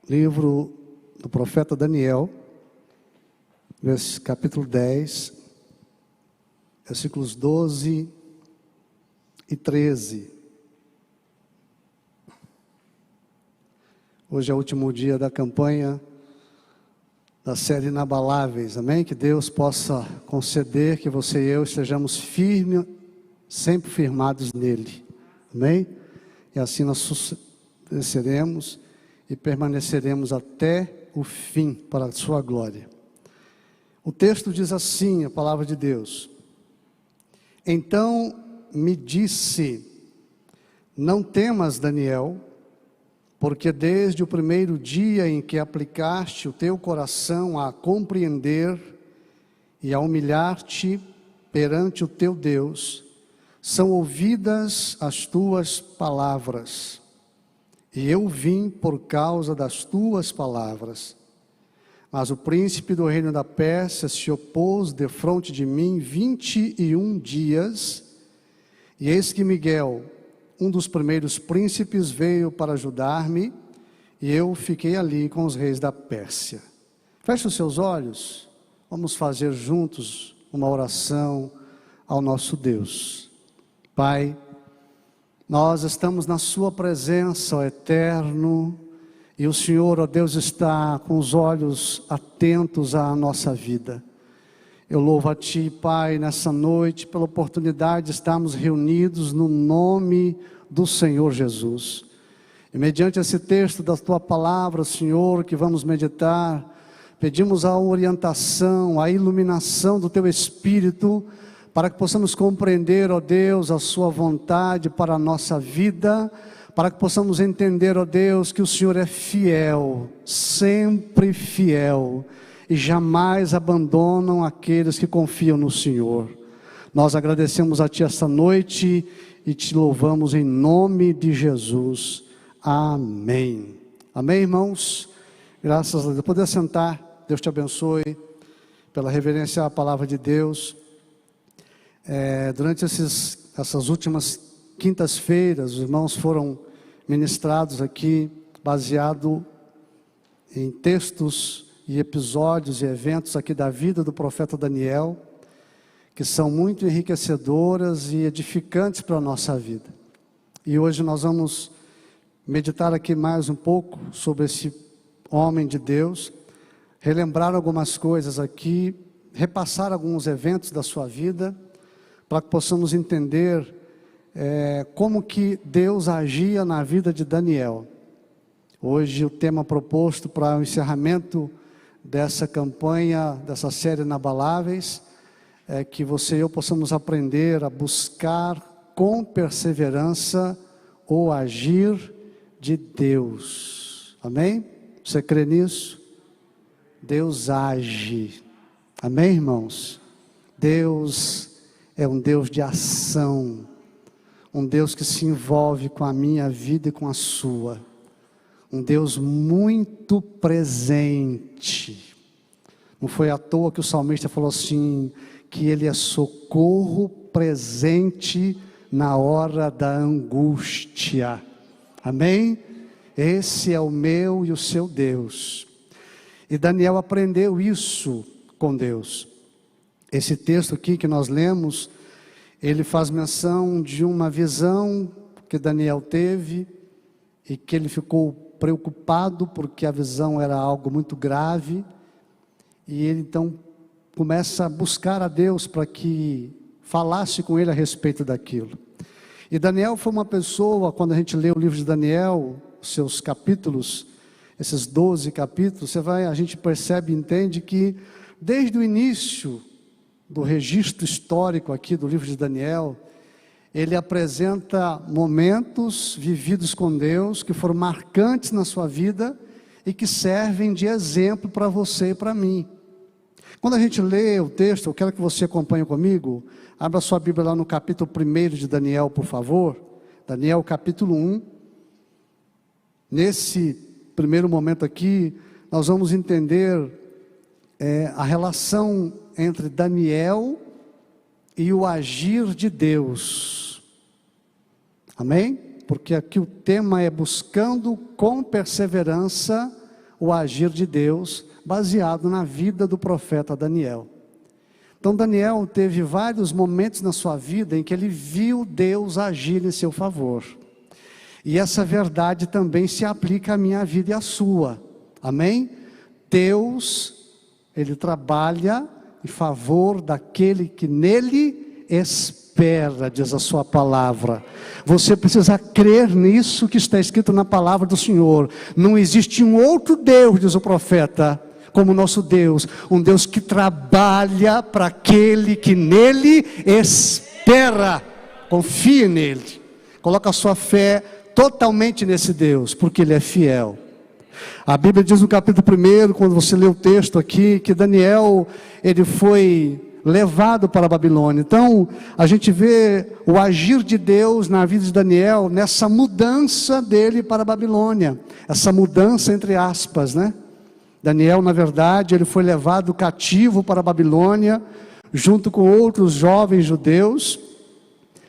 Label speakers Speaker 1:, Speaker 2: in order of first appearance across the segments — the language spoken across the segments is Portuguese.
Speaker 1: livro do profeta Daniel, capítulo 10, versículos 12 e 13. Hoje é o último dia da campanha da série Inabaláveis, amém? Que Deus possa conceder que você e eu estejamos firmes, sempre firmados nele, amém? E assim nós desceremos e permaneceremos até o fim para a sua glória. O texto diz assim, a palavra de Deus: Então me disse, não temas, Daniel, porque desde o primeiro dia em que aplicaste o teu coração a compreender e a humilhar-te perante o teu Deus, são ouvidas as tuas palavras, e eu vim por causa das tuas palavras. Mas o príncipe do reino da Pérsia se opôs defronte de mim 21 dias, e eis que Miguel, um dos primeiros príncipes, veio para ajudar-me, e eu fiquei ali com os reis da Pérsia. Feche os seus olhos, vamos fazer juntos uma oração ao nosso Deus. Pai, nós estamos na sua presença, ó Eterno, e o Senhor, ó Deus, está com os olhos atentos à nossa vida. Eu louvo a Ti, Pai, nessa noite, pela oportunidade de estarmos reunidos no nome do Senhor Jesus. E mediante esse texto da Tua palavra, Senhor, que vamos meditar, pedimos a orientação, a iluminação do Teu Espírito, para que possamos compreender, ó Deus, a Sua vontade para a nossa vida, para que possamos entender, ó Deus, que o Senhor é fiel, sempre fiel, e jamais abandonam aqueles que confiam no Senhor. Nós agradecemos a Ti esta noite e Te louvamos em nome de Jesus. Amém. Amém, irmãos? Graças a Deus. Poder sentar, Deus te abençoe, pela reverência à palavra de Deus. Durante essas últimas quintas-feiras, os irmãos foram ministrados aqui, baseado em textos e episódios e eventos aqui da vida do profeta Daniel, que são muito enriquecedoras e edificantes para a nossa vida. E hoje nós vamos meditar aqui mais um pouco sobre esse homem de Deus, relembrar algumas coisas aqui, repassar alguns eventos da sua vida, para que possamos entender como que Deus agia na vida de Daniel. Hoje o tema proposto para o encerramento dessa campanha, dessa série Inabaláveis, é que você e eu possamos aprender a buscar com perseverança o agir de Deus. Amém? Você crê nisso? Deus age. Amém, irmãos? Deus é um Deus de ação, um Deus que se envolve com a minha vida e com a sua, um Deus muito presente. Não foi à toa que o salmista falou assim, que Ele é socorro presente na hora da angústia. Amém? Esse é o meu e o seu Deus. E Daniel aprendeu isso com Deus. Esse texto aqui que nós lemos, ele faz menção de uma visão que Daniel teve e que ele ficou preocupado porque a visão era algo muito grave, e ele então começa a buscar a Deus para que falasse com ele a respeito daquilo. E Daniel foi uma pessoa, quando a gente lê o livro de Daniel, seus capítulos, esses 12 capítulos, a gente percebe e entende que desde o início do registro histórico aqui do livro de Daniel, ele apresenta momentos vividos com Deus, que foram marcantes na sua vida, e que servem de exemplo para você e para mim. Quando a gente lê o texto, eu quero que você acompanhe comigo, abra sua Bíblia lá no capítulo 1 de Daniel, por favor, Daniel capítulo 1, nesse primeiro momento aqui, nós vamos entender a relação entre Daniel e o agir de Deus. Amém? Porque aqui o tema é buscando com perseverança o agir de Deus, baseado na vida do profeta Daniel. Então Daniel teve vários momentos na sua vida em que ele viu Deus agir em seu favor. E essa verdade também se aplica à minha vida e à sua. Amém? Deus, Ele trabalha em favor daquele que nele espera, diz a sua palavra. Você precisa crer nisso que está escrito na palavra do Senhor. Não existe um outro Deus, diz o profeta, como nosso Deus, um Deus que trabalha para aquele que nele espera. Confie nele, coloca a sua fé totalmente nesse Deus, porque Ele é fiel. A Bíblia diz no capítulo 1, quando você lê o texto aqui, que Daniel, ele foi levado para a Babilônia. Então, a gente vê o agir de Deus na vida de Daniel, nessa mudança dele para a Babilônia, essa mudança entre aspas, né? Daniel, na verdade, ele foi levado cativo para a Babilônia, junto com outros jovens judeus,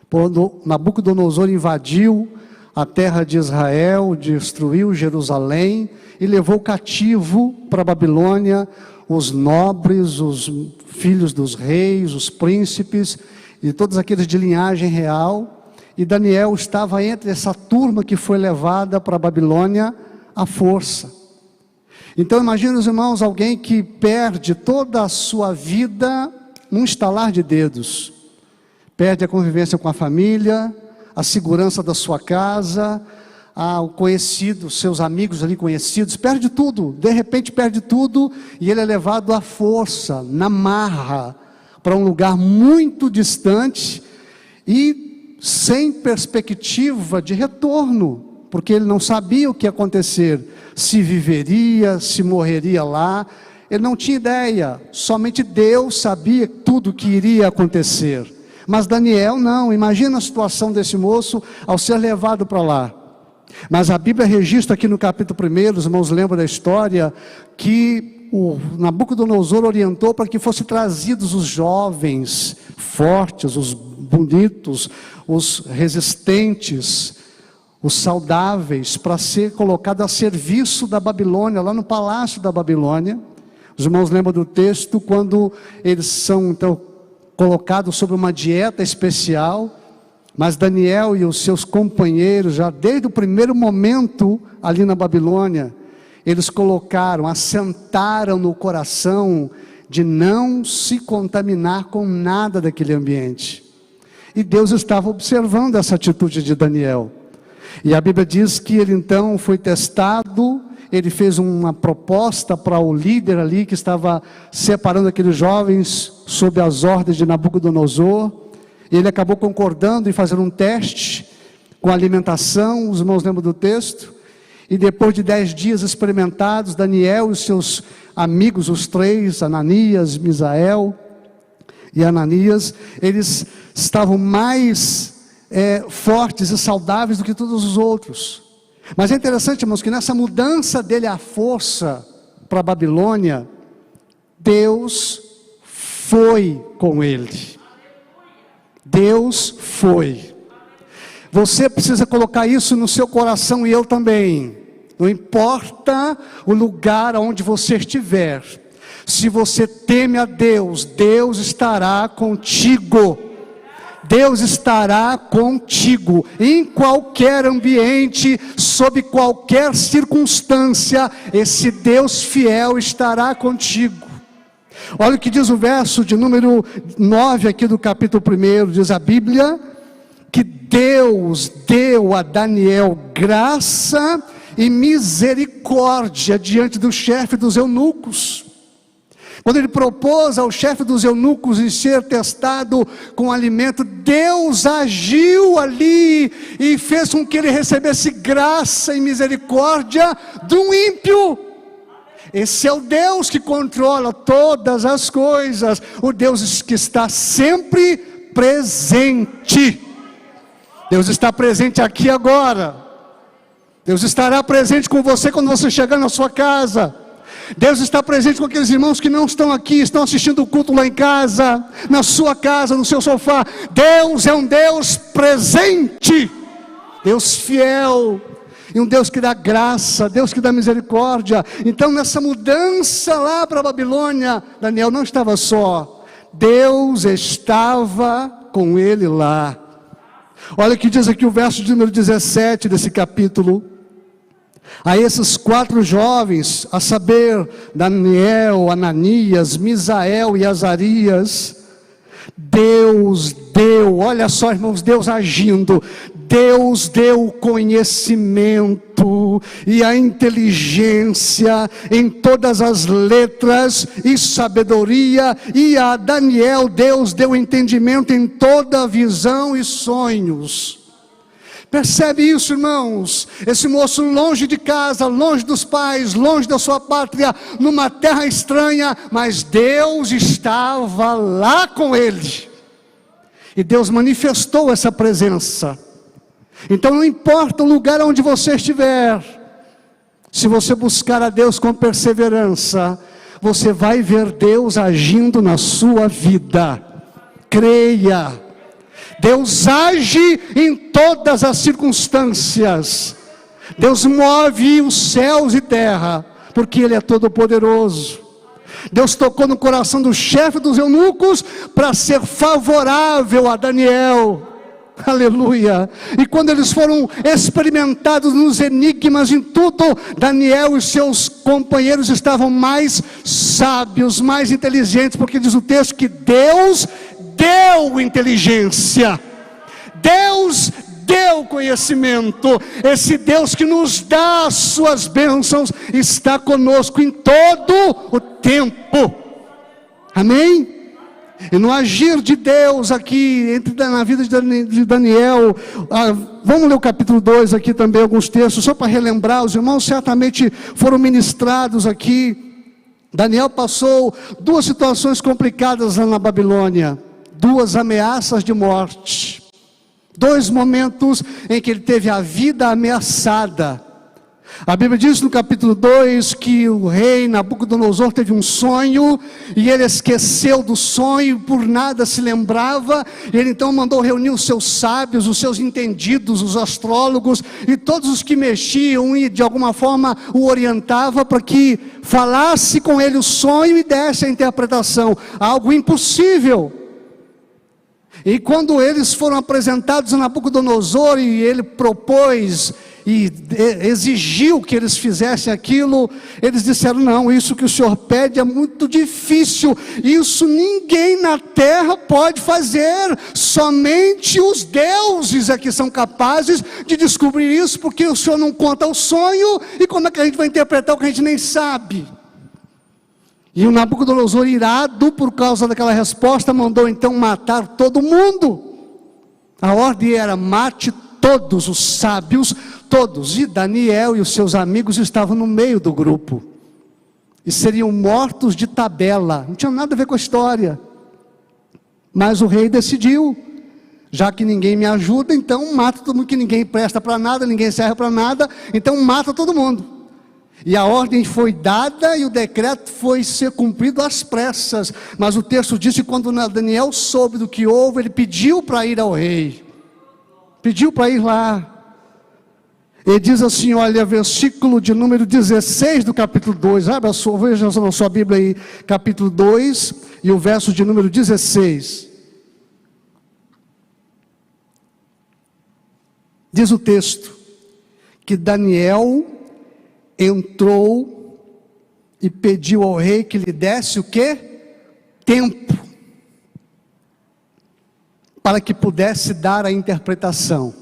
Speaker 1: quando Nabucodonosor invadiu a terra de Israel, destruiu Jerusalém e levou cativo para a Babilônia os nobres, os filhos dos reis, os príncipes e todos aqueles de linhagem real. E Daniel estava entre essa turma que foi levada para a Babilônia à força. Então imagina, os irmãos, alguém que perde toda a sua vida num estalar de dedos. Perde a convivência com a família, a segurança da sua casa, o conhecido, seus amigos ali conhecidos, perde tudo, de repente perde tudo, e ele é levado à força, na marra, para um lugar muito distante, e sem perspectiva de retorno, porque ele não sabia o que ia acontecer, se viveria, se morreria lá, ele não tinha ideia, somente Deus sabia tudo o que iria acontecer. Mas Daniel não, imagina a situação desse moço ao ser levado para lá. Mas a Bíblia registra aqui no capítulo 1, os irmãos lembram da história, que o Nabucodonosor orientou para que fossem trazidos os jovens, fortes, os bonitos, os resistentes, os saudáveis, para ser colocado a serviço da Babilônia, lá no palácio da Babilônia. Os irmãos lembram do texto, quando eles são então colocados sobre uma dieta especial, mas Daniel e os seus companheiros, já desde o primeiro momento ali na Babilônia, eles colocaram, assentaram no coração de não se contaminar com nada daquele ambiente. E Deus estava observando essa atitude de Daniel. E a Bíblia diz que ele então foi testado, ele fez uma proposta para o líder ali, que estava separando aqueles jovens sob as ordens de Nabucodonosor. Ele acabou concordando em fazer um teste com a alimentação, os irmãos lembram do texto? E depois de 10 dias experimentados, Daniel e os seus amigos, os 3, Ananias, Misael e Ananias, eles estavam mais fortes e saudáveis do que todos os outros. Mas é interessante, irmãos, que nessa mudança dele à força para a Babilônia, Deus foi com ele. Deus foi. Você precisa colocar isso no seu coração, e eu também. Não importa o lugar onde você estiver, se você teme a Deus, Deus estará contigo. Deus estará contigo, em qualquer ambiente, sob qualquer circunstância, esse Deus fiel estará contigo. Olha o que diz o verso de número 9 aqui do capítulo 1, diz a Bíblia, que Deus deu a Daniel graça e misericórdia diante do chefe dos eunucos. Quando ele propôs ao chefe dos eunucos em ser testado com alimento, Deus agiu ali e fez com que ele recebesse graça e misericórdia do ímpio. Esse é o Deus que controla todas as coisas, o Deus que está sempre presente. Deus está presente aqui agora. Deus estará presente com você quando você chegar na sua casa. Deus está presente com aqueles irmãos que não estão aqui, estão assistindo o culto lá em casa, na sua casa, no seu sofá. Deus é um Deus presente, Deus fiel. e um Deus que dá graça, Deus que dá misericórdia. Então nessa mudança lá para a Babilônia, Daniel não estava só, Deus estava com ele lá. Olha o que diz aqui o verso de número 17 desse capítulo. A esses 4 jovens, a saber, Daniel, Ananias, Misael e Azarias, Deus deu, olha só irmãos, Deus agindo, Deus deu o conhecimento e a inteligência em todas as letras e sabedoria, e a Daniel Deus deu entendimento em toda visão e sonhos. Percebe isso, irmãos? Esse moço longe de casa, longe dos pais, longe da sua pátria, numa terra estranha, mas Deus estava lá com ele. E Deus manifestou essa presença. Então não importa o lugar onde você estiver, se você buscar a Deus com perseverança, você vai ver Deus agindo na sua vida. Creia. Deus age em todas as circunstâncias. Deus move os céus e terra, porque Ele é todo poderoso. Deus tocou no coração do chefe dos eunucos para ser favorável a Daniel. Aleluia. E quando eles foram experimentados nos enigmas, em tudo, Daniel e seus companheiros estavam mais sábios, mais inteligentes, porque diz o texto que Deus deu inteligência, Deus deu conhecimento. Esse Deus que nos dá as suas bênçãos está conosco em todo o tempo. Amém? E no agir de Deus aqui, na vida de Daniel, vamos ler o capítulo 2 aqui também, alguns textos, só para relembrar, os irmãos certamente foram ministrados aqui. Daniel passou 2 situações complicadas lá na Babilônia, 2 ameaças de morte, 2 momentos em que ele teve a vida ameaçada. A Bíblia diz no capítulo 2 que o rei Nabucodonosor teve um sonho, e ele esqueceu do sonho, por nada se lembrava. Ele então mandou reunir os seus sábios, os seus entendidos, os astrólogos, e todos os que mexiam e de alguma forma o orientava para que falasse com ele o sonho e desse a interpretação, algo impossível. E quando eles foram apresentados a Nabucodonosor, e ele propôs e exigiu que eles fizessem aquilo, eles disseram: não, isso que o senhor pede é muito difícil, isso ninguém na terra pode fazer, somente os deuses é que são capazes de descobrir isso, porque o senhor não conta o sonho, e como é que a gente vai interpretar o que a gente nem sabe? E o Nabucodonosor, irado por causa daquela resposta, mandou então matar todo mundo. A ordem era: mate todos os sábios, todos. E Daniel e os seus amigos estavam no meio do grupo, e seriam mortos de tabela, não tinha nada a ver com a história. Mas o rei decidiu: já que ninguém me ajuda, então mata todo mundo, que ninguém presta para nada, ninguém serve para nada, então mata todo mundo. E a ordem foi dada, e o decreto foi ser cumprido às pressas. Mas o texto diz que quando Daniel soube do que houve, ele pediu para ir ao rei, pediu para ir lá. Ele diz assim, olha, versículo de número 16 do capítulo 2, veja na sua Bíblia aí, capítulo 2, e o verso de número 16. Diz o texto, que Daniel entrou e pediu ao rei que lhe desse o quê? Tempo, para que pudesse dar a interpretação.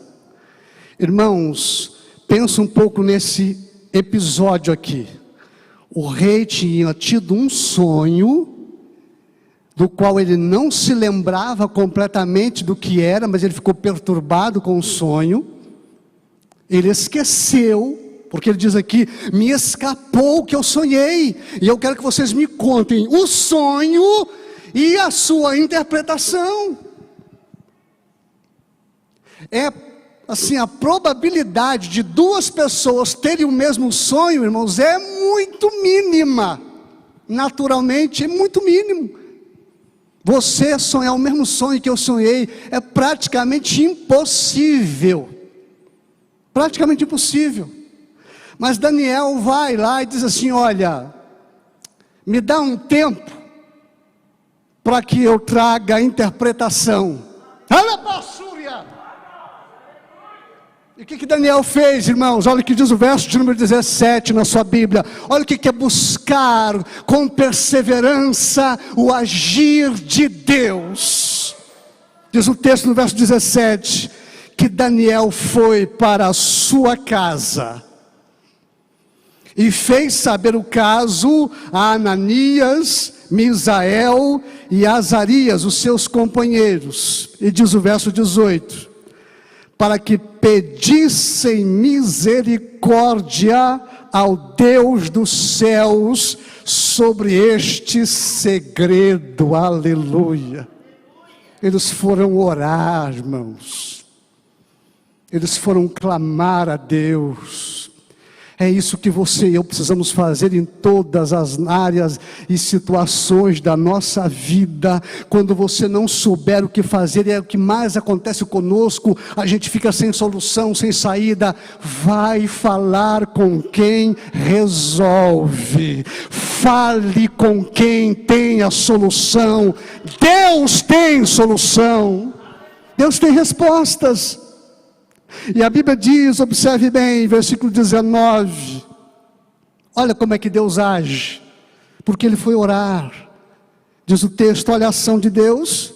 Speaker 1: Irmãos, pensa um pouco nesse episódio aqui. O rei tinha tido um sonho, do qual ele não se lembrava completamente do que era, mas ele ficou perturbado com o sonho. Ele esqueceu, porque ele diz aqui: me escapou o que eu sonhei, e eu quero que vocês me contem o sonho e a sua interpretação. É assim, a probabilidade de 2 pessoas terem o mesmo sonho, irmãos, é muito mínima. Naturalmente é muito mínimo. Você sonhar o mesmo sonho que eu sonhei é praticamente impossível. Praticamente impossível. Mas Daniel vai lá e diz assim: olha, me dá um tempo para que eu traga a interpretação. E o que Daniel fez, irmãos? Olha o que diz o verso de número 17 na sua Bíblia. Olha o que é buscar com perseverança o agir de Deus. Diz o texto no verso 17, que Daniel foi para a sua casa e fez saber o caso a Ananias, Misael e Azarias, os seus companheiros. E diz o verso 18, para que pedissem misericórdia ao Deus dos céus sobre este segredo. Aleluia. Eles foram orar, irmãos. Eles foram clamar a Deus. É isso que você e eu precisamos fazer em todas as áreas e situações da nossa vida. Quando você não souber o que fazer, é o que mais acontece conosco, a gente fica sem solução, sem saída. Vai falar com quem resolve, fale com quem tem a solução. Deus tem solução, Deus tem respostas. E a Bíblia diz, observe bem, versículo 19, olha como é que Deus age, porque ele foi orar. Diz o texto, olha a ação de Deus.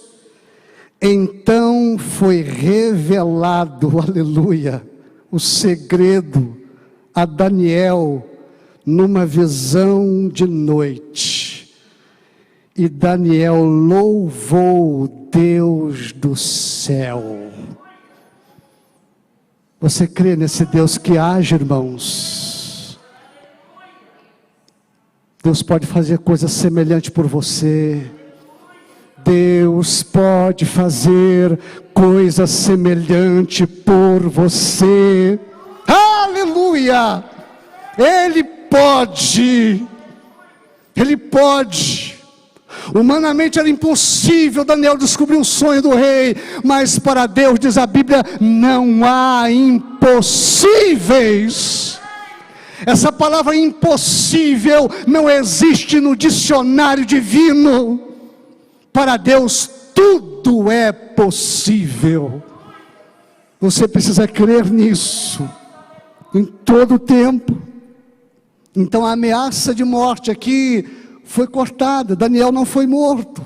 Speaker 1: Então foi revelado, aleluia, o segredo a Daniel numa visão de noite. E Daniel louvou o Deus do céu. Você crê nesse Deus que age, irmãos? Deus pode fazer coisa semelhante por você. Deus pode fazer coisa semelhante por você. Aleluia! Ele pode. Ele pode. Humanamente era impossível Daniel descobrir o sonho do rei, mas para Deus, diz a Bíblia, não há impossíveis. Essa palavra impossível não existe no dicionário divino. Para Deus tudo é possível. Você precisa crer nisso em todo o tempo. Então a ameaça de morte aqui foi cortada. Daniel não foi morto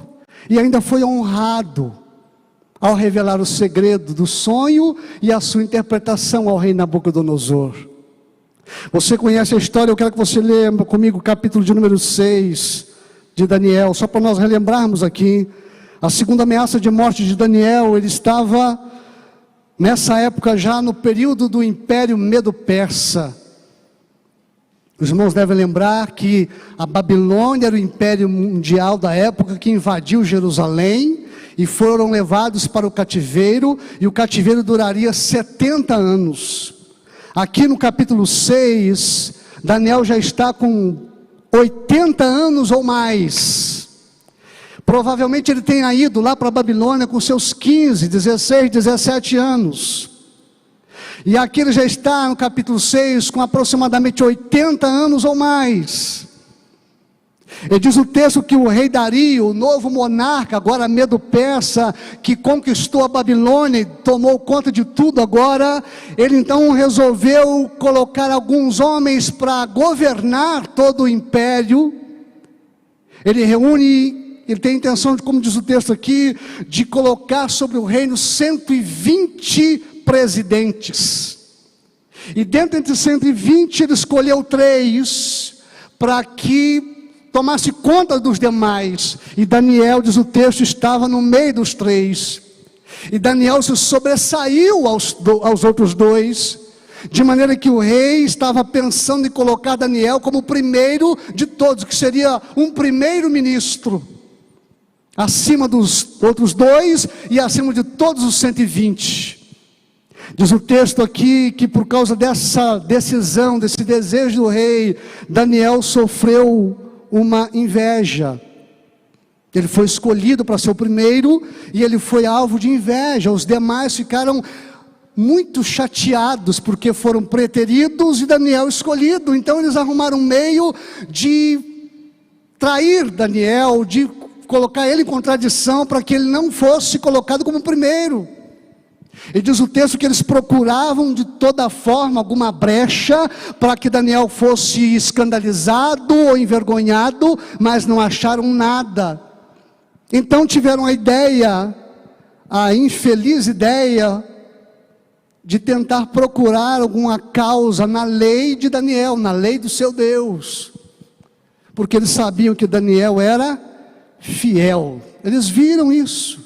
Speaker 1: e ainda foi honrado ao revelar o segredo do sonho e a sua interpretação ao rei Nabucodonosor. Você conhece a história, eu quero que você leia comigo o capítulo de número 6 de Daniel, só para nós relembrarmos aqui. A segunda ameaça de morte de Daniel, ele estava nessa época já no período do Império Medo-Persa. Os irmãos devem lembrar que a Babilônia era o império mundial da época que invadiu Jerusalém e foram levados para o cativeiro, e o cativeiro duraria 70 anos. Aqui no capítulo 6, Daniel já está com 80 anos ou mais. Provavelmente ele tenha ido lá para a Babilônia com seus 15, 16, 17 anos. E aqui ele já está no capítulo 6 com aproximadamente 80 anos ou mais. E diz o texto que o rei Dario, o novo monarca, agora Medo-Persa, que conquistou a Babilônia e tomou conta de tudo agora, ele então resolveu colocar alguns homens para governar todo o império. Ele reúne, ele tem a intenção, como diz o texto aqui, de colocar sobre o reino 120 presidentes. E dentro entre 120 ele escolheu 3 para que tomasse conta dos demais. E Daniel, diz o texto, estava no meio dos 3. E Daniel se sobressaiu aos outros 2, de maneira que o rei estava pensando em colocar Daniel como o primeiro de todos, que seria um primeiro-ministro, acima dos outros 2 e acima de todos os 120. Diz o texto aqui que por causa dessa decisão, desse desejo do rei, Daniel sofreu uma inveja. Ele foi escolhido para ser o primeiro e ele foi alvo de inveja. Os demais ficaram muito chateados porque foram preteridos e Daniel escolhido. Então eles arrumaram um meio de trair Daniel, de colocar ele em contradição para que ele não fosse colocado como primeiro. E diz o texto que eles procuravam de toda forma alguma brecha para que Daniel fosse escandalizado ou envergonhado, mas não acharam nada. Então tiveram a infeliz ideia de tentar procurar alguma causa na lei de Daniel, na lei do seu Deus, porque eles sabiam que Daniel era fiel. Eles viram isso.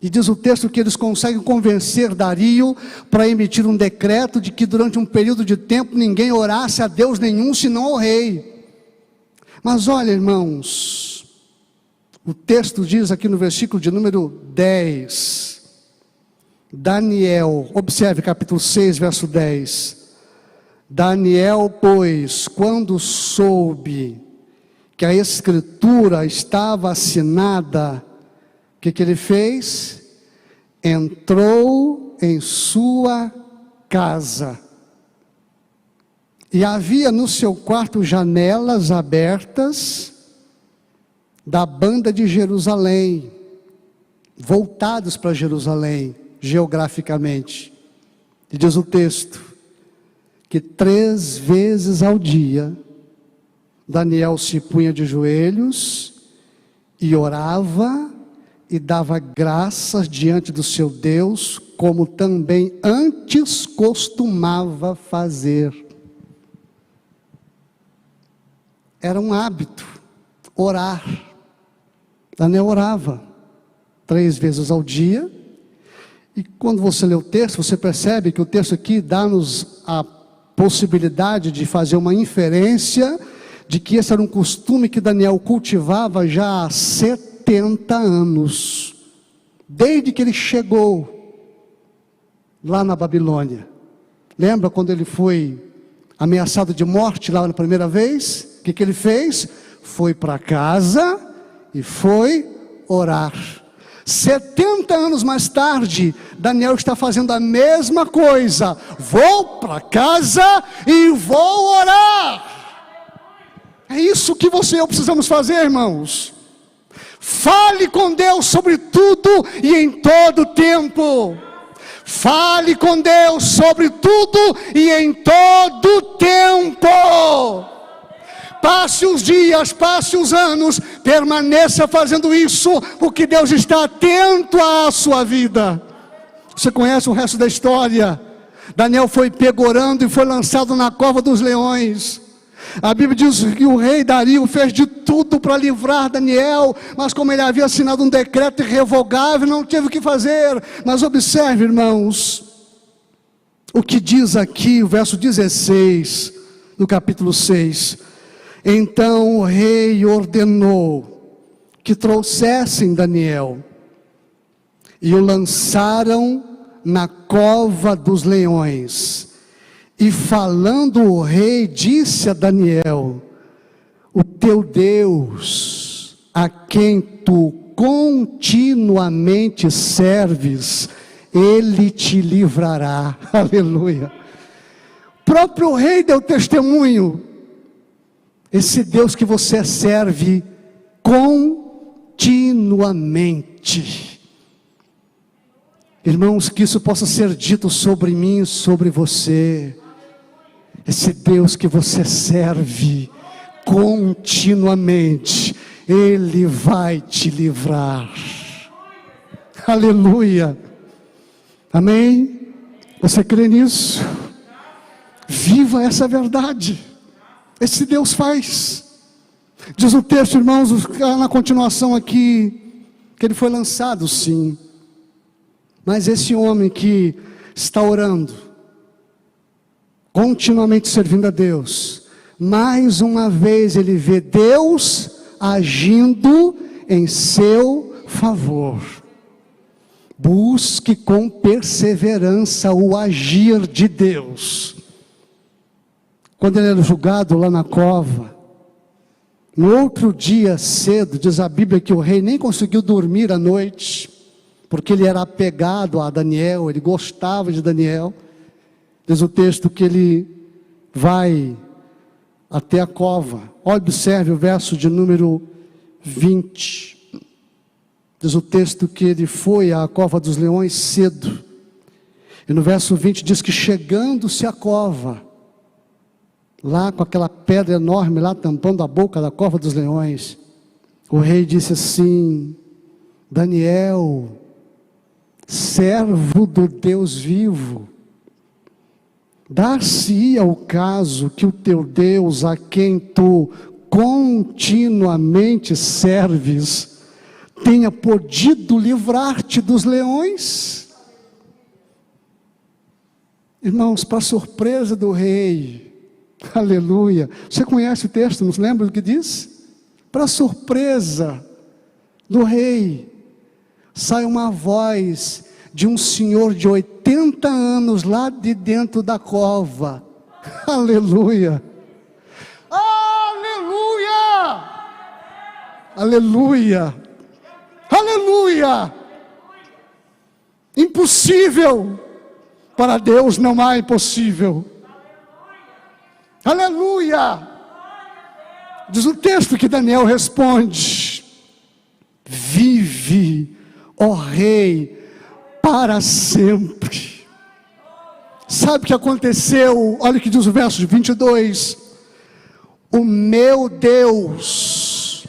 Speaker 1: E diz o texto que eles conseguem convencer Dario para emitir um decreto de que durante um período de tempo ninguém orasse a Deus nenhum senão ao rei. Mas olha, irmãos, o texto diz aqui no versículo de número 10, Daniel, observe capítulo 6, verso 10. Daniel, pois, quando soube que a escritura estava assinada, o que ele fez? Entrou em sua casa, e havia no seu quarto janelas abertas da banda de Jerusalém, voltados para Jerusalém, geograficamente. E diz o texto, que 3 vezes ao dia, Daniel se punha de joelhos, e orava, e dava graças diante do seu Deus, como também antes costumava fazer. Era um hábito, orar. Daniel orava 3 vezes ao dia, e quando você lê o texto, você percebe que o texto aqui dá-nos a possibilidade de fazer uma inferência, de que esse era um costume que Daniel cultivava já há 70 anos, desde que ele chegou lá na Babilônia. Lembra quando ele foi ameaçado de morte lá na primeira vez? O que ele fez? Foi para casa e foi orar. 70 anos mais tarde, Daniel está fazendo a mesma coisa. Vou para casa e vou orar. É isso que você e eu precisamos fazer, irmãos. Fale com Deus sobre tudo e em todo tempo. Fale com Deus sobre tudo e em todo tempo. Passe os dias, passe os anos, permaneça fazendo isso, porque Deus está atento à sua vida. Você conhece o resto da história. Daniel foi pegorando e foi lançado na cova dos leões. A Bíblia diz que o rei Dario fez de tudo para livrar Daniel, mas como ele havia assinado um decreto irrevogável, não teve o que fazer. Mas observe, irmãos, o que diz aqui o verso 16, do capítulo 6. Então o rei ordenou que trouxessem Daniel, e o lançaram na cova dos leões. E falando o rei, disse a Daniel: o teu Deus, a quem tu continuamente serves, ele te livrará. Aleluia. O próprio rei deu testemunho. Esse Deus que você serve continuamente. Irmãos, que isso possa ser dito sobre mim e sobre você. Esse Deus que você serve continuamente, Ele vai te livrar. Aleluia. Amém? Você crê nisso? Viva essa verdade. Esse Deus faz. Diz o texto, irmãos, na continuação aqui, que ele foi lançado, sim. Mas esse homem que está orando, continuamente servindo a Deus, mais uma vez ele vê Deus agindo em seu favor. Busque com perseverança o agir de Deus. Quando ele era julgado lá na cova, no outro dia cedo, diz a Bíblia que o rei nem conseguiu dormir à noite. porque ele era apegado a Daniel, ele gostava de Daniel. Diz o texto que ele vai até a cova. Observe o verso de número 20. Diz o texto que ele foi à cova dos leões cedo. E no verso 20 diz que chegando-se à cova, lá com aquela pedra enorme, lá tampando a boca da cova dos leões, o rei disse assim: Daniel, servo do Deus vivo, dar-se-ia o caso que o teu Deus, a quem tu continuamente serves, tenha podido livrar-te dos leões? Irmãos, para surpresa do rei, aleluia, você conhece o texto, não se lembra do que diz? Para surpresa do rei, sai uma voz de um senhor de 80 anos lá de dentro da cova. Aleluia! Aleluia! Aleluia! Aleluia! Impossível! Para Deus não há impossível. Aleluia! Diz o texto que Daniel responde: vive, ó rei, para sempre. Sabe o que aconteceu? Olha o que diz o verso 22. O meu Deus,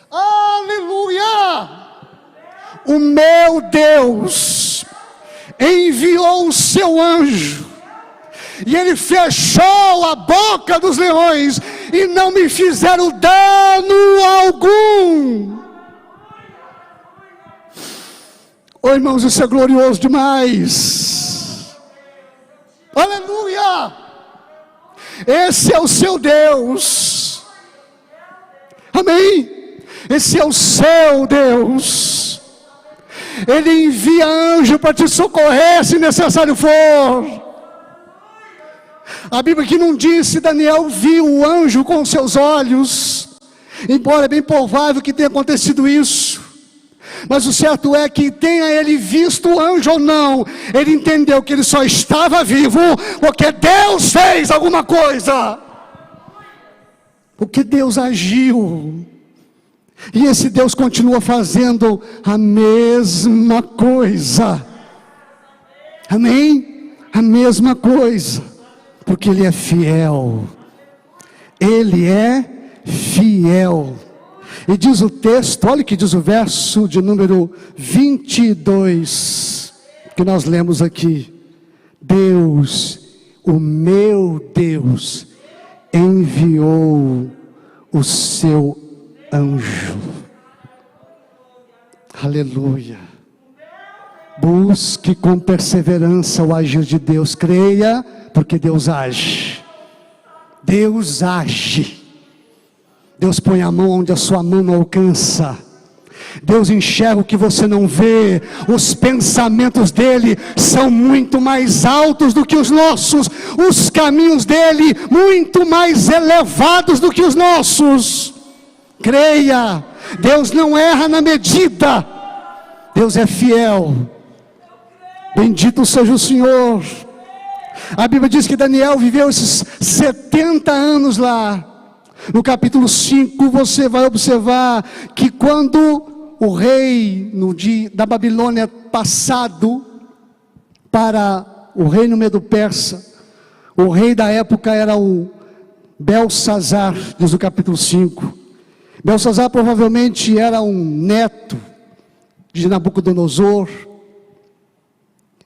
Speaker 1: aleluia, o meu Deus enviou o seu anjo, e ele fechou a boca dos leões, e não me fizeram dano algum. Oh, irmãos, isso é glorioso demais. Aleluia! Esse é o seu Deus. Amém? Esse é o seu Deus. Ele envia anjo para te socorrer se necessário for. A Bíblia que não diz se Daniel viu o anjo com seus olhos, embora é bem provável que tenha acontecido isso. Mas o certo é que tenha ele visto o anjo ou não, ele entendeu que ele só estava vivo porque Deus fez alguma coisa, porque Deus agiu. E esse Deus continua fazendo a mesma coisa. Amém? A mesma coisa, porque Ele é fiel. Ele é fiel. E diz o texto, olha o que diz o verso de número 22, que nós lemos aqui: Deus, o meu Deus, enviou o seu anjo. Aleluia. Busque com perseverança o agir de Deus. Creia, porque Deus age. Deus age. Deus põe a mão onde a sua mão não alcança. Deus enxerga o que você não vê. Os pensamentos dele são muito mais altos do que os nossos. Os caminhos dele muito mais elevados do que os nossos. Creia, Deus não erra na medida. Deus é fiel. Bendito seja o Senhor. A Bíblia diz que Daniel viveu esses 70 anos lá. No capítulo 5 você vai observar que quando o rei da Babilônia passado para o reino Medo-Persa, o rei da época era o Belsazar, diz o capítulo 5. Belsazar provavelmente era um neto de Nabucodonosor.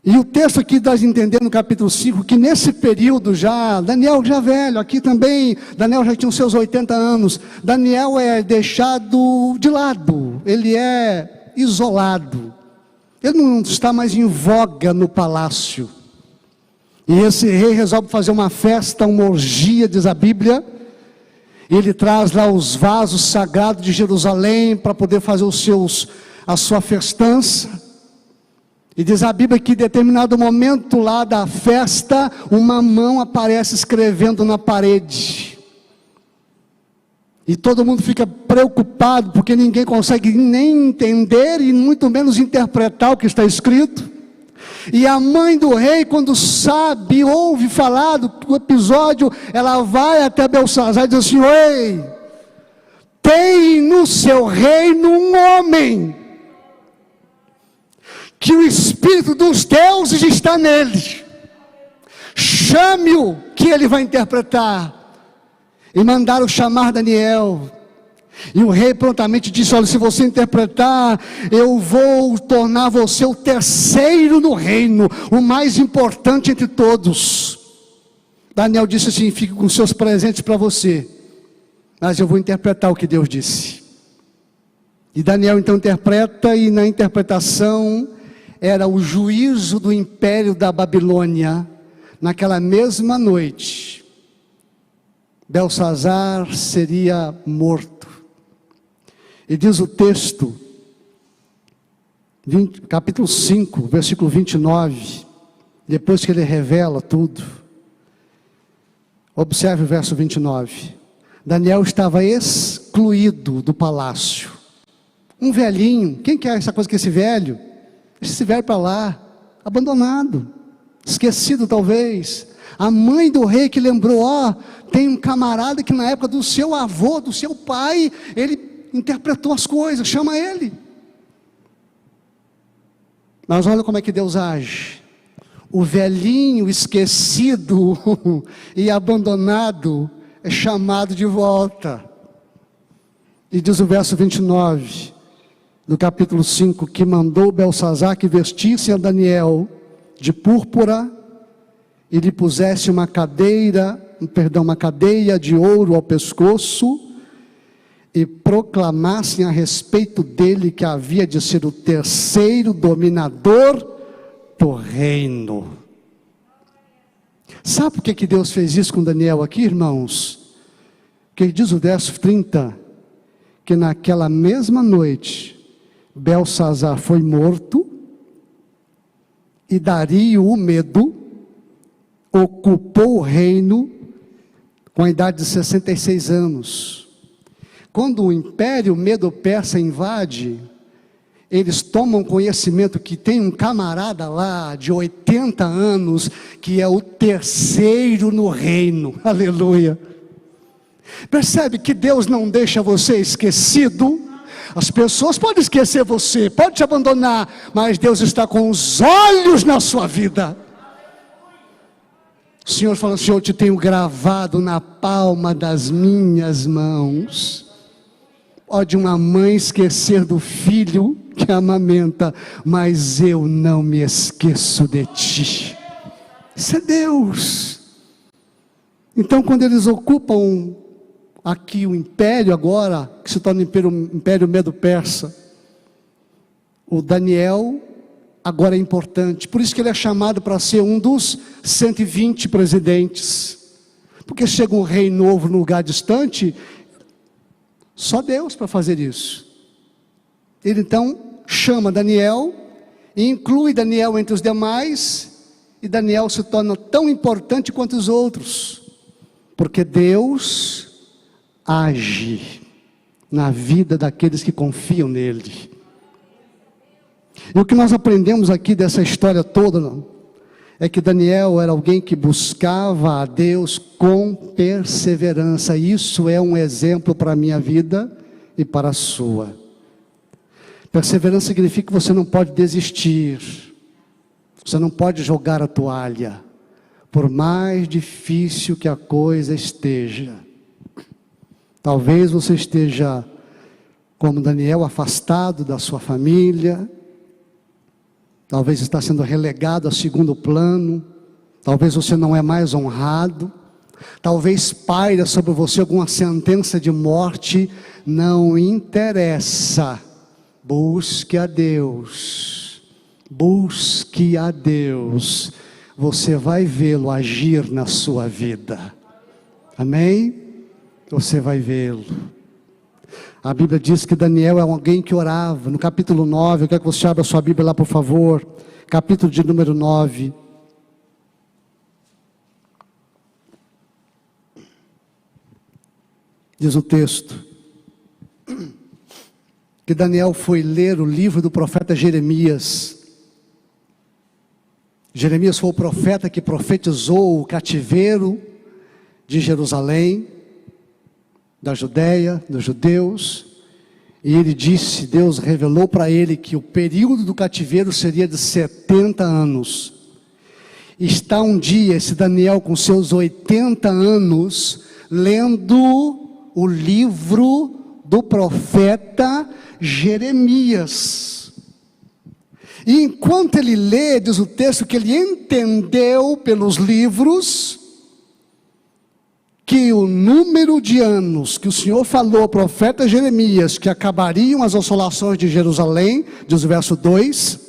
Speaker 1: E o texto aqui dá a entender no capítulo 5 que nesse período já, Daniel já velho, aqui também, Daniel já tinha os seus 80 anos, Daniel é deixado de lado, ele é isolado, ele não está mais em voga no palácio. E esse rei resolve fazer uma festa, uma orgia, diz a Bíblia. Ele traz lá os vasos sagrados de Jerusalém para poder fazer a sua festança. E diz a Bíblia que em determinado momento lá da festa, uma mão aparece escrevendo na parede. E todo mundo fica preocupado, porque ninguém consegue nem entender e muito menos interpretar o que está escrito. E a mãe do rei, quando sabe, ouve falar do episódio, ela vai até Belsazzar e diz assim: ei, tem no seu reino um homem, que o Espírito dos deuses está nele. Chame-o, que ele vai interpretar. E mandaram chamar Daniel. E o rei prontamente disse: olha, se você interpretar, eu vou tornar você o terceiro no reino, o mais importante entre todos. Daniel disse assim: fique com seus presentes para você, mas eu vou interpretar o que Deus disse. E Daniel então interpreta, e na interpretação era o juízo do império da Babilônia. Naquela mesma noite, Belsazzar seria morto. E diz o texto, capítulo 5, versículo 29, depois que ele revela tudo. Observe o verso 29. Daniel estava excluído do palácio. Um velhinho, quem quer essa coisa com esse velho? Deixa esse velho para lá, abandonado, esquecido talvez. A mãe do rei que lembrou: ó, tem um camarada que na época do seu avô, do seu pai, ele interpretou as coisas, chama ele. Mas olha como é que Deus age. O velhinho esquecido e abandonado é chamado de volta. E diz o verso 29 do capítulo 5, que mandou Belsazzar que vestisse a Daniel de púrpura e lhe pusesse uma cadeia de ouro ao pescoço, e proclamassem a respeito dele que havia de ser o terceiro dominador do reino. Sabe por que Deus fez isso com Daniel aqui, irmãos? Que diz o verso 30, que naquela mesma noite, Belsazzar foi morto, e Dario, o Medo, ocupou o reino com a idade de 66 anos. Quando o império Medo-Persa invade, eles tomam conhecimento que tem um camarada lá de 80 anos, que é o terceiro no reino. Aleluia. Percebe que Deus não deixa você esquecido? As pessoas podem esquecer você, podem te abandonar, mas Deus está com os olhos na sua vida. O Senhor fala assim: eu te tenho gravado na palma das minhas mãos. Pode uma mãe esquecer do filho que amamenta, mas eu não me esqueço de ti. Isso é Deus. Então, quando eles ocupam aqui o império agora, que se torna o império Medo-Persa, o Daniel agora é importante. Por isso que ele é chamado para ser um dos 120 presidentes. Porque chega um rei novo num lugar distante, só Deus para fazer isso. Ele então chama Daniel, e inclui Daniel entre os demais, e Daniel se torna tão importante quanto os outros, porque Deus age na vida daqueles que confiam nele. E o que nós aprendemos aqui dessa história toda, é que Daniel era alguém que buscava a Deus com perseverança. Isso é um exemplo para a minha vida e para a sua. Perseverança significa que você não pode desistir, você não pode jogar a toalha, por mais difícil que a coisa esteja. Talvez você esteja, como Daniel, afastado da sua família, talvez está sendo relegado a segundo plano, talvez você não é mais honrado, talvez paira sobre você alguma sentença de morte. Não interessa, busque a Deus, você vai vê-lo agir na sua vida, amém? Você vai vê-lo. A Bíblia diz que Daniel é alguém que orava. No capítulo 9, eu quero que você abra a sua Bíblia lá, por favor. Capítulo de número 9. Diz o texto que Daniel foi ler o livro do profeta Jeremias. Jeremias foi o profeta que profetizou o cativeiro de Jerusalém, da Judéia, dos judeus. E ele disse, Deus revelou para ele que o período do cativeiro seria de 70 anos. Está um dia esse Daniel com seus 80 anos, lendo o livro do profeta Jeremias. E enquanto ele lê, diz o texto que ele entendeu pelos livros que o número de anos que o Senhor falou ao profeta Jeremias, que acabariam as assolações de Jerusalém, diz o verso 2,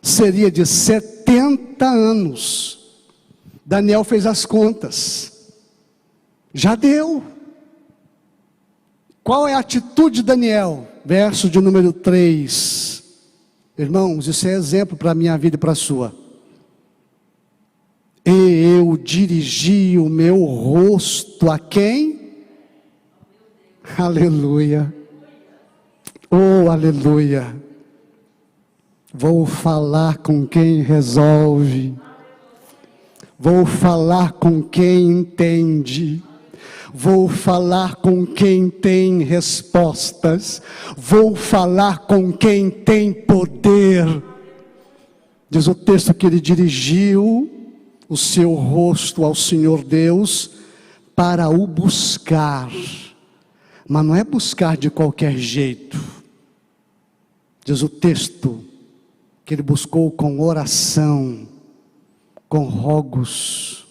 Speaker 1: seria de 70 anos. Daniel fez as contas. Já deu. Qual é a atitude de Daniel? Verso de número 3. Irmãos, isso é exemplo para a minha vida e para a sua. E eu dirigi o meu rosto a quem? Aleluia. Oh, aleluia. Vou falar com quem resolve. Vou falar com quem entende. Vou falar com quem tem respostas. Vou falar com quem tem poder. Diz o texto que ele dirigiu o seu rosto ao Senhor Deus para o buscar. Mas não é buscar de qualquer jeito. Diz o texto que ele buscou com oração, com rogos,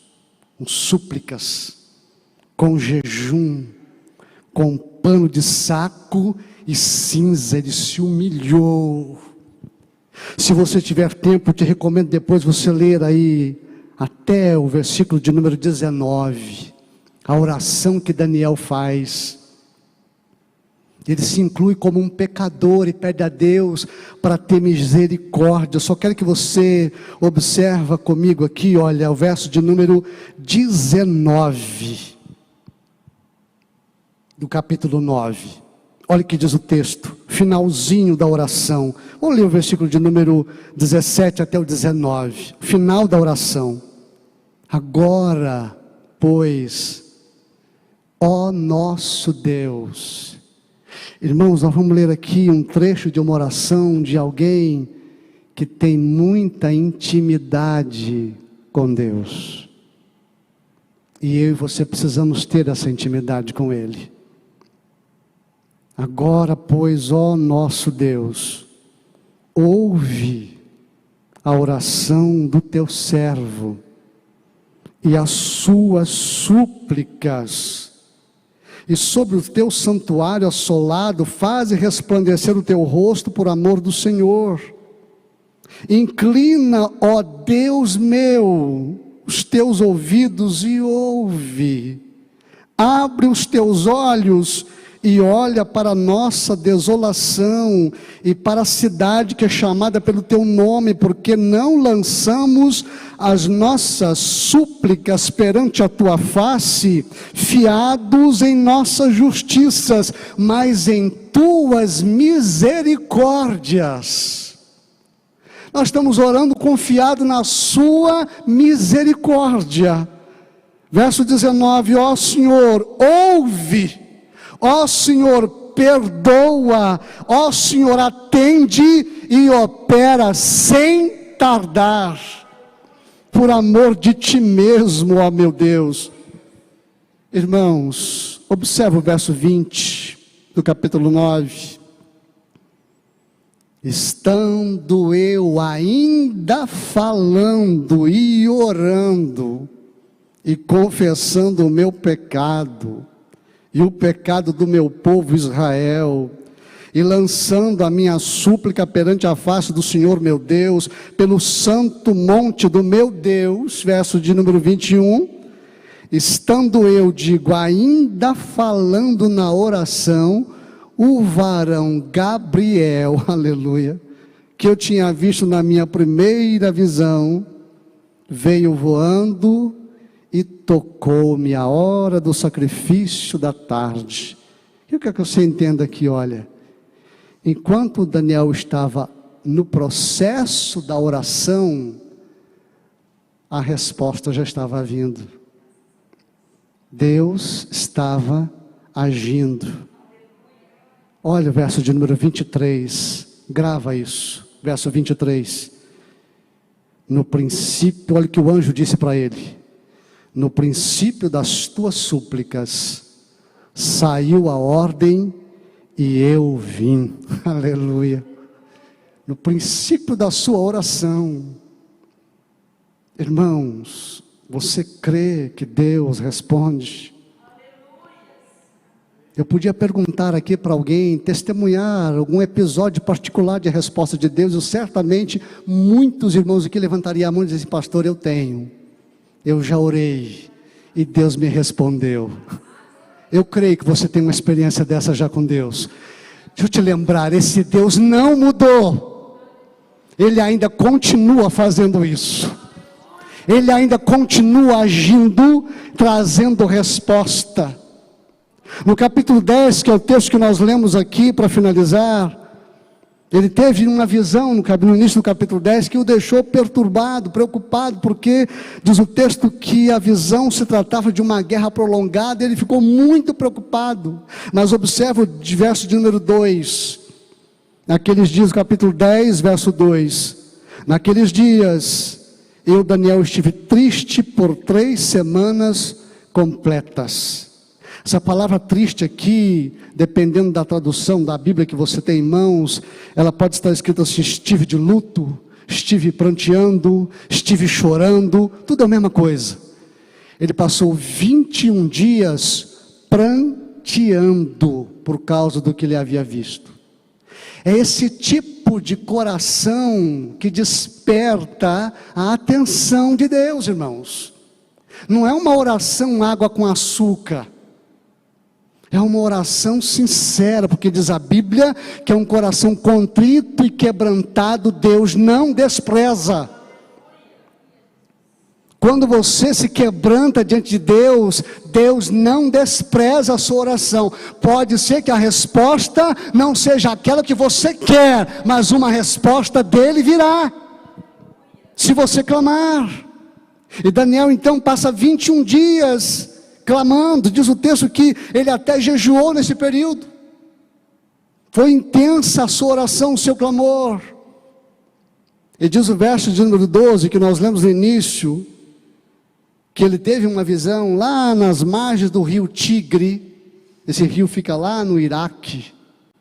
Speaker 1: com súplicas, com jejum, com pano de saco e cinza. Ele se humilhou. Se você tiver tempo, eu te recomendo depois você ler aí até o versículo de número 19, a oração que Daniel faz. Ele se inclui como um pecador e pede a Deus para ter misericórdia. Eu só quero que você observa comigo aqui, olha, o verso de número 19, do capítulo 9. Olha o que diz o texto, finalzinho da oração. Vamos ler o versículo de número 17 até o 19, final da oração. Agora, pois, ó nosso Deus. Irmãos, nós vamos ler aqui um trecho de uma oração de alguém que tem muita intimidade com Deus. E eu e você precisamos ter essa intimidade com Ele. Agora, pois, ó nosso Deus, ouve a oração do teu servo e as suas súplicas, e sobre o teu santuário assolado, faze resplandecer o teu rosto por amor do Senhor. Inclina, ó Deus meu, os teus ouvidos e ouve. Abre os teus olhos e olha para a nossa desolação e para a cidade que é chamada pelo teu nome, porque não lançamos as nossas súplicas perante a tua face, fiados em nossas justiças, mas em tuas misericórdias. Nós estamos orando confiado na sua misericórdia. Verso 19, ó Senhor, ouve. Ó Senhor, perdoa. Ó Senhor, atende e opera sem tardar. Por amor de ti mesmo, ó meu Deus. Irmãos, observa o verso 20 do capítulo 9. Estando eu ainda falando e orando e confessando o meu pecado e o pecado do meu povo Israel, e lançando a minha súplica perante a face do Senhor meu Deus, pelo santo monte do meu Deus, verso de número 21, estando eu, digo, ainda falando na oração, o varão Gabriel, aleluia, que eu tinha visto na minha primeira visão, veio voando e tocou-me a hora do sacrifício da tarde. E o que é que você entenda aqui? Olha, enquanto Daniel estava no processo da oração, a resposta já estava vindo. Deus estava agindo. Olha o verso de número 23, grava isso, verso 23. No princípio, olha o que o anjo disse para ele: no princípio das tuas súplicas, saiu a ordem e eu vim. Aleluia. No princípio da sua oração. Irmãos, você crê que Deus responde? Eu podia perguntar aqui para alguém, testemunhar algum episódio particular de resposta de Deus, e certamente muitos irmãos aqui levantariam a mão e dizem: pastor, eu tenho, eu já orei e Deus me respondeu. Eu creio que você tem uma experiência dessa já com Deus. Deixa eu te lembrar, esse Deus não mudou, Ele ainda continua fazendo isso, Ele ainda continua agindo, trazendo resposta. No capítulo 10, que é o texto que nós lemos aqui para finalizar, ele teve uma visão no início do capítulo 10 que o deixou perturbado, preocupado, porque diz o texto que a visão se tratava de uma guerra prolongada. Ele ficou muito preocupado. Mas observa o verso de número 2, naqueles dias, capítulo 10, verso 2: naqueles dias, eu, Daniel, estive triste por 3 semanas completas. Essa palavra triste aqui, dependendo da tradução da Bíblia que você tem em mãos, ela pode estar escrita assim: estive de luto, estive pranteando, estive chorando, tudo é a mesma coisa. Ele passou 21 dias pranteando por causa do que ele havia visto. É esse tipo de coração que desperta a atenção de Deus, irmãos. Não é uma oração água com açúcar. É uma oração sincera, porque diz a Bíblia que é um coração contrito e quebrantado, Deus não despreza. Quando você se quebranta diante de Deus, Deus não despreza a sua oração. Pode ser que a resposta não seja aquela que você quer, mas uma resposta dele virá, se você clamar. E Daniel então passa 21 dias clamando. Diz o texto que ele até jejuou nesse período. Foi intensa a sua oração, o seu clamor. E diz o verso de número 12, que nós lemos no início, que ele teve uma visão lá nas margens do rio Tigre. Esse rio fica lá no Iraque,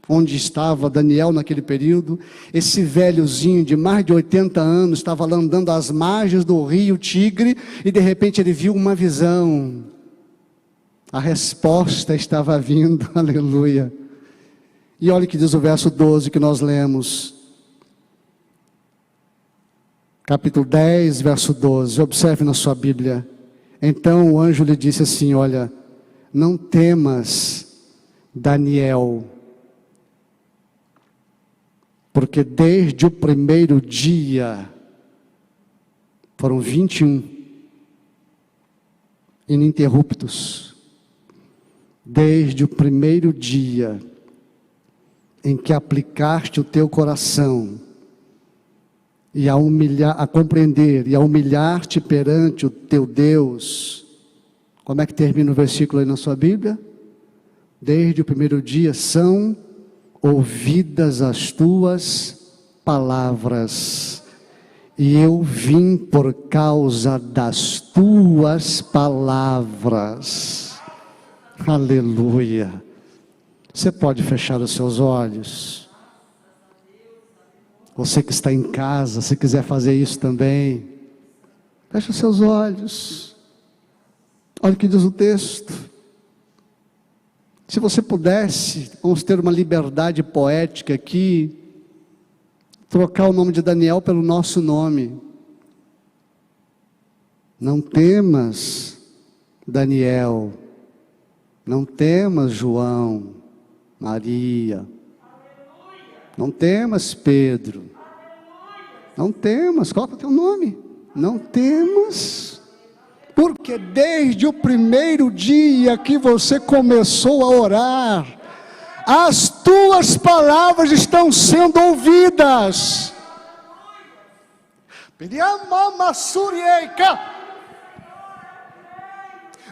Speaker 1: onde estava Daniel naquele período. Esse velhozinho de mais de 80 anos estava lá andando às margens do rio Tigre, e de repente ele viu uma visão. A resposta estava vindo, aleluia. E olha o que diz o verso 12 que nós lemos. Capítulo 10, verso 12. Observe na sua Bíblia. Então o anjo lhe disse assim: olha, não temas, Daniel, porque desde o primeiro dia, foram 21, ininterruptos, desde o primeiro dia em que aplicaste o teu coração e a compreender e a humilhar-te perante o teu Deus. Como é que termina o versículo aí na sua Bíblia? Desde o primeiro dia são ouvidas as tuas palavras, e eu vim por causa das tuas palavras. Aleluia. Você pode fechar os seus olhos. Você que está em casa, se quiser fazer isso também, feche os seus olhos. Olha o que diz o texto. Se você pudesse, vamos ter uma liberdade poética aqui, trocar o nome de Daniel pelo nosso nome. Não temas, Daniel. Não temas, João, Maria. Não temas, Pedro. Não temas, coloca o teu nome. Não temas, Porque desde o primeiro dia que você começou a orar, as tuas palavras estão sendo ouvidas.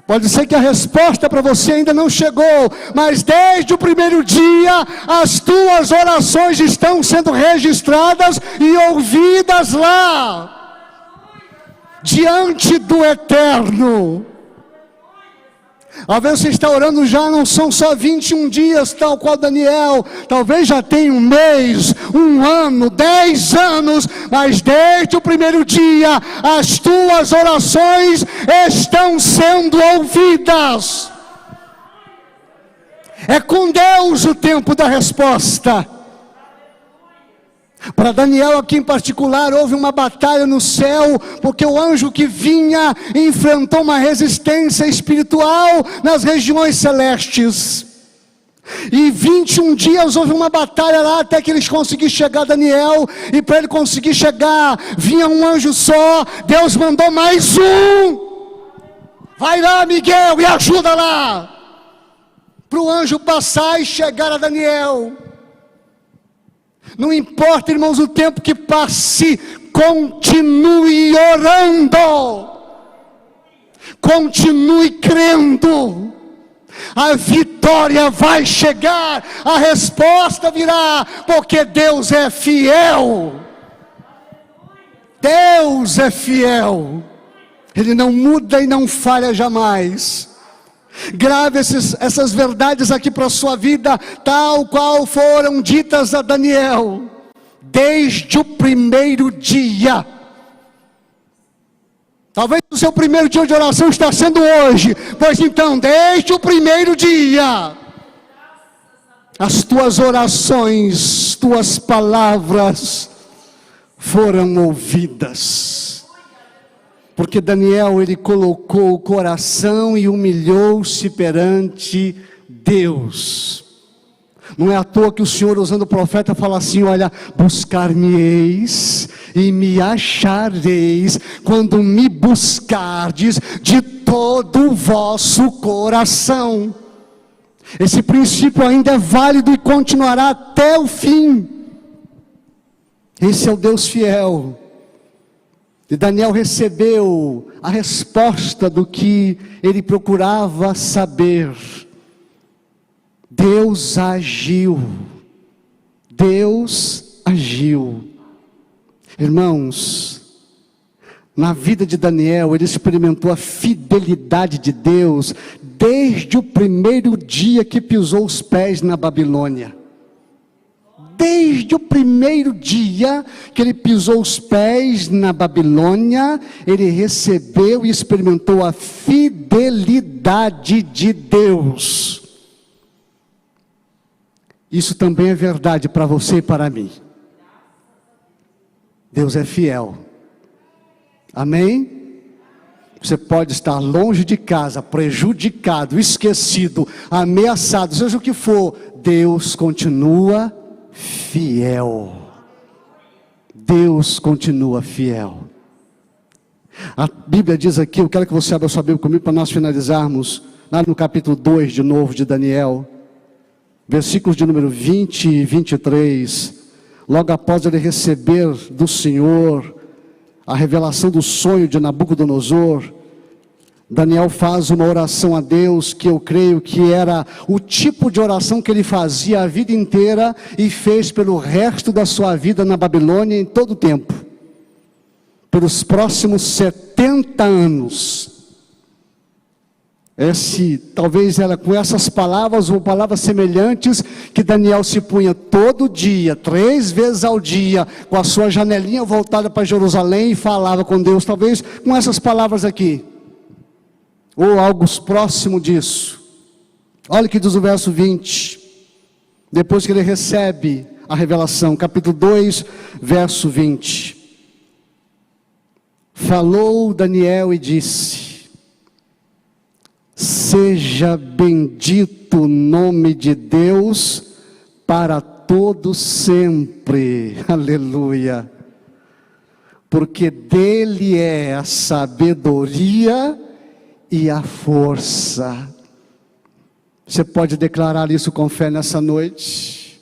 Speaker 1: Pode ser que a resposta para você ainda não chegou, mas desde o primeiro dia, as tuas orações estão sendo registradas e ouvidas lá, diante do Eterno. Às vezes você está orando já, não são só 21 dias, tal qual Daniel, talvez já tenha um mês, um ano, 10 anos, mas desde o primeiro dia, as tuas orações estão sendo ouvidas. É com Deus o tempo da resposta. Para Daniel aqui em particular, houve uma batalha no céu, porque o anjo que vinha enfrentou uma resistência espiritual nas regiões celestes. E 21 dias houve uma batalha lá, até que eles conseguiram chegar a Daniel, e para ele conseguir chegar, vinha um anjo só, Deus mandou mais um. Vai lá, Miguel, e ajuda lá, para o anjo passar e chegar a Daniel. Não importa, irmãos, o tempo que passe, continue orando, continue crendo, a vitória vai chegar, a resposta virá, porque Deus é fiel. Deus é fiel, Ele não muda e não falha jamais. Grave essas verdades aqui para a sua vida, tal qual foram ditas a Daniel, desde o primeiro dia. Talvez o seu primeiro dia de oração está sendo hoje, pois então, desde o primeiro dia, as tuas orações, tuas palavras foram ouvidas. Porque Daniel, ele colocou o coração e humilhou-se perante Deus. Não é à toa que o Senhor, usando o profeta, fala assim: olha, buscar-me-eis e me achareis, quando me buscardes de todo o vosso coração. Esse princípio ainda é válido e continuará até o fim. Esse é o Deus fiel. E Daniel recebeu a resposta do que ele procurava saber. Deus agiu. Deus agiu. Irmãos, na vida de Daniel, ele experimentou a fidelidade de Deus desde o primeiro dia que pisou os pés na Babilônia. Desde o primeiro dia que ele pisou os pés na Babilônia, ele recebeu e experimentou a fidelidade de Deus. Isso também é verdade para você e para mim. Deus é fiel. Amém? Você pode estar longe de casa, prejudicado, esquecido, ameaçado, seja o que for, Deus continua fiel. Deus continua fiel. A Bíblia diz aqui, eu quero que você abra a sua Bíblia comigo para nós finalizarmos, lá no capítulo 2 de novo de Daniel, versículos de número 20 e 23, logo após ele receber do Senhor a revelação do sonho de Nabucodonosor, Daniel faz uma oração a Deus, que eu creio que era o tipo de oração que ele fazia a vida inteira, e fez pelo resto da sua vida na Babilônia, em todo o tempo, pelos próximos 70 anos. Talvez era com essas palavras, ou palavras semelhantes, que Daniel se punha todo dia, 3 vezes ao dia, com a sua janelinha voltada para Jerusalém, e falava com Deus, talvez com essas palavras aqui, ou algo próximo disso. Olha o que diz o verso 20, depois que ele recebe a revelação, capítulo 2, verso 20. Falou Daniel e disse: seja bendito o nome de Deus para todo sempre, aleluia, porque dele é a sabedoria e a força. Você pode declarar isso com fé nessa noite?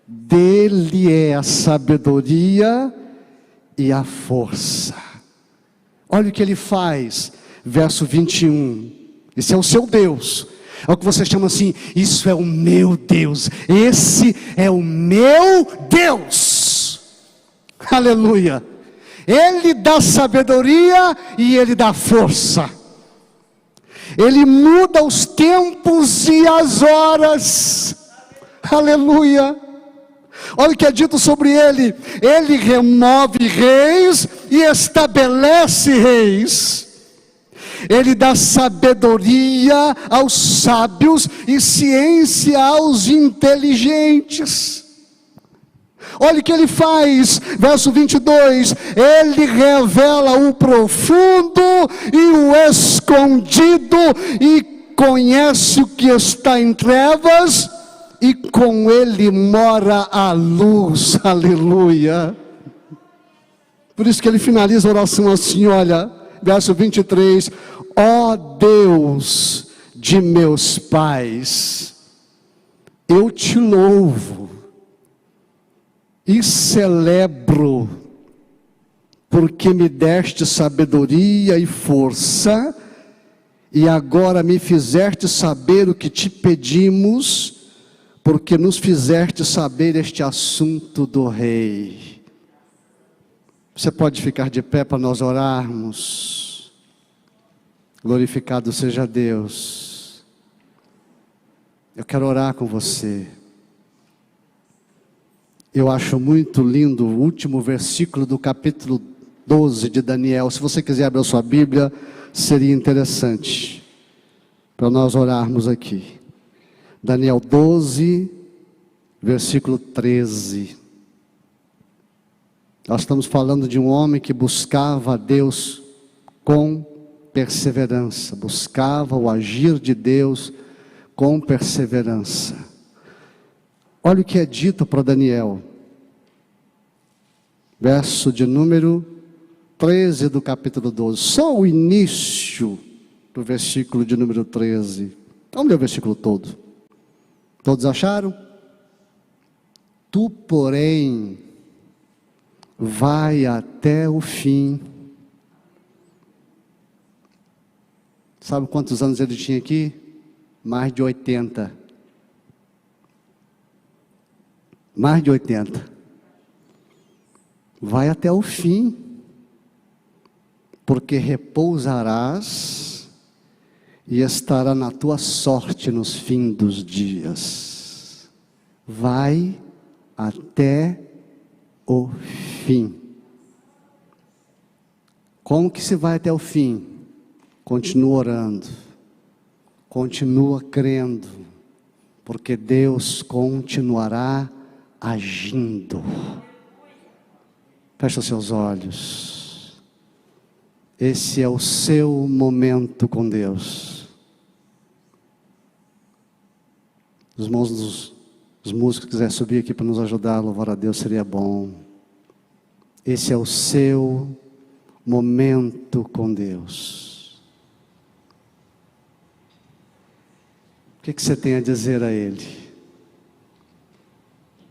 Speaker 1: Dele é a sabedoria e a força. Olha o que ele faz, verso 21. Esse é o seu Deus. É o que você chama assim, isso é o meu Deus. Esse é o meu Deus. Aleluia. Ele dá sabedoria e ele dá força. Ele muda os tempos e as horas. Aleluia. Olha o que é dito sobre ele. Ele remove reis e estabelece reis. Ele dá sabedoria aos sábios e ciência aos inteligentes. Olha o que ele faz, verso 22, ele revela o profundo e o escondido, e conhece o que está em trevas, e com ele mora a luz, aleluia. Por isso que ele finaliza a oração assim, olha, verso 23, ó Deus de meus pais, eu te louvo e celebro, porque me deste sabedoria e força, e agora me fizeste saber o que te pedimos, porque nos fizeste saber este assunto do rei. Você pode ficar de pé para nós orarmos. Glorificado seja Deus. Eu quero orar com você. Eu acho muito lindo o último versículo do capítulo 12 de Daniel. Se você quiser abrir a sua Bíblia, seria interessante para nós orarmos aqui. Daniel 12, versículo 13. Nós estamos falando de um homem que buscava a Deus com perseverança, buscava o agir de Deus com perseverança. Olha o que é dito para Daniel, verso de número 13 do capítulo 12, só o início do versículo de número 13. Vamos ler o versículo todo. Todos acharam? Tu, porém, vai até o fim. Sabe quantos anos ele tinha aqui? Mais de 80. Mais de 80. Vai até o fim, porque repousarás e estará na tua sorte nos fins dos dias. Vai até o fim. Como que se vai até o fim? Continua orando, continua crendo, porque Deus continuará agindo. Fecha seus olhos. Esse é o seu momento com Deus. Os irmãos os músicos que quiserem subir aqui para nos ajudar a louvar a Deus, seria bom. Esse é o seu momento com Deus. O que você tem a dizer a Ele?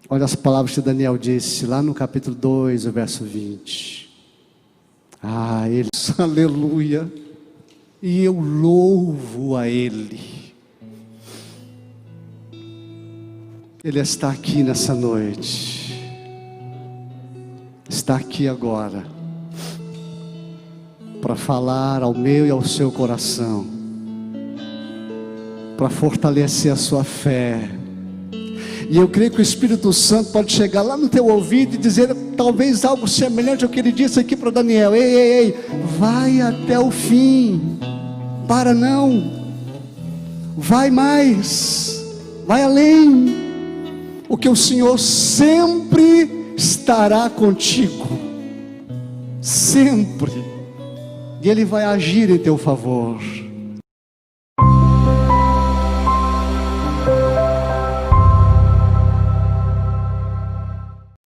Speaker 1: Olha as palavras que Daniel disse lá no capítulo 2, o verso 20. Ele, aleluia, e eu louvo a Ele. Ele está aqui nessa noite, está aqui agora, para falar ao meu e ao seu coração, para fortalecer a sua fé. E eu creio que o Espírito Santo pode chegar lá no teu ouvido e dizer talvez algo semelhante ao que ele disse aqui para Daniel. Ei, vai até o fim, para não, vai mais, vai além, porque o Senhor sempre estará contigo, sempre, e Ele vai agir em teu favor.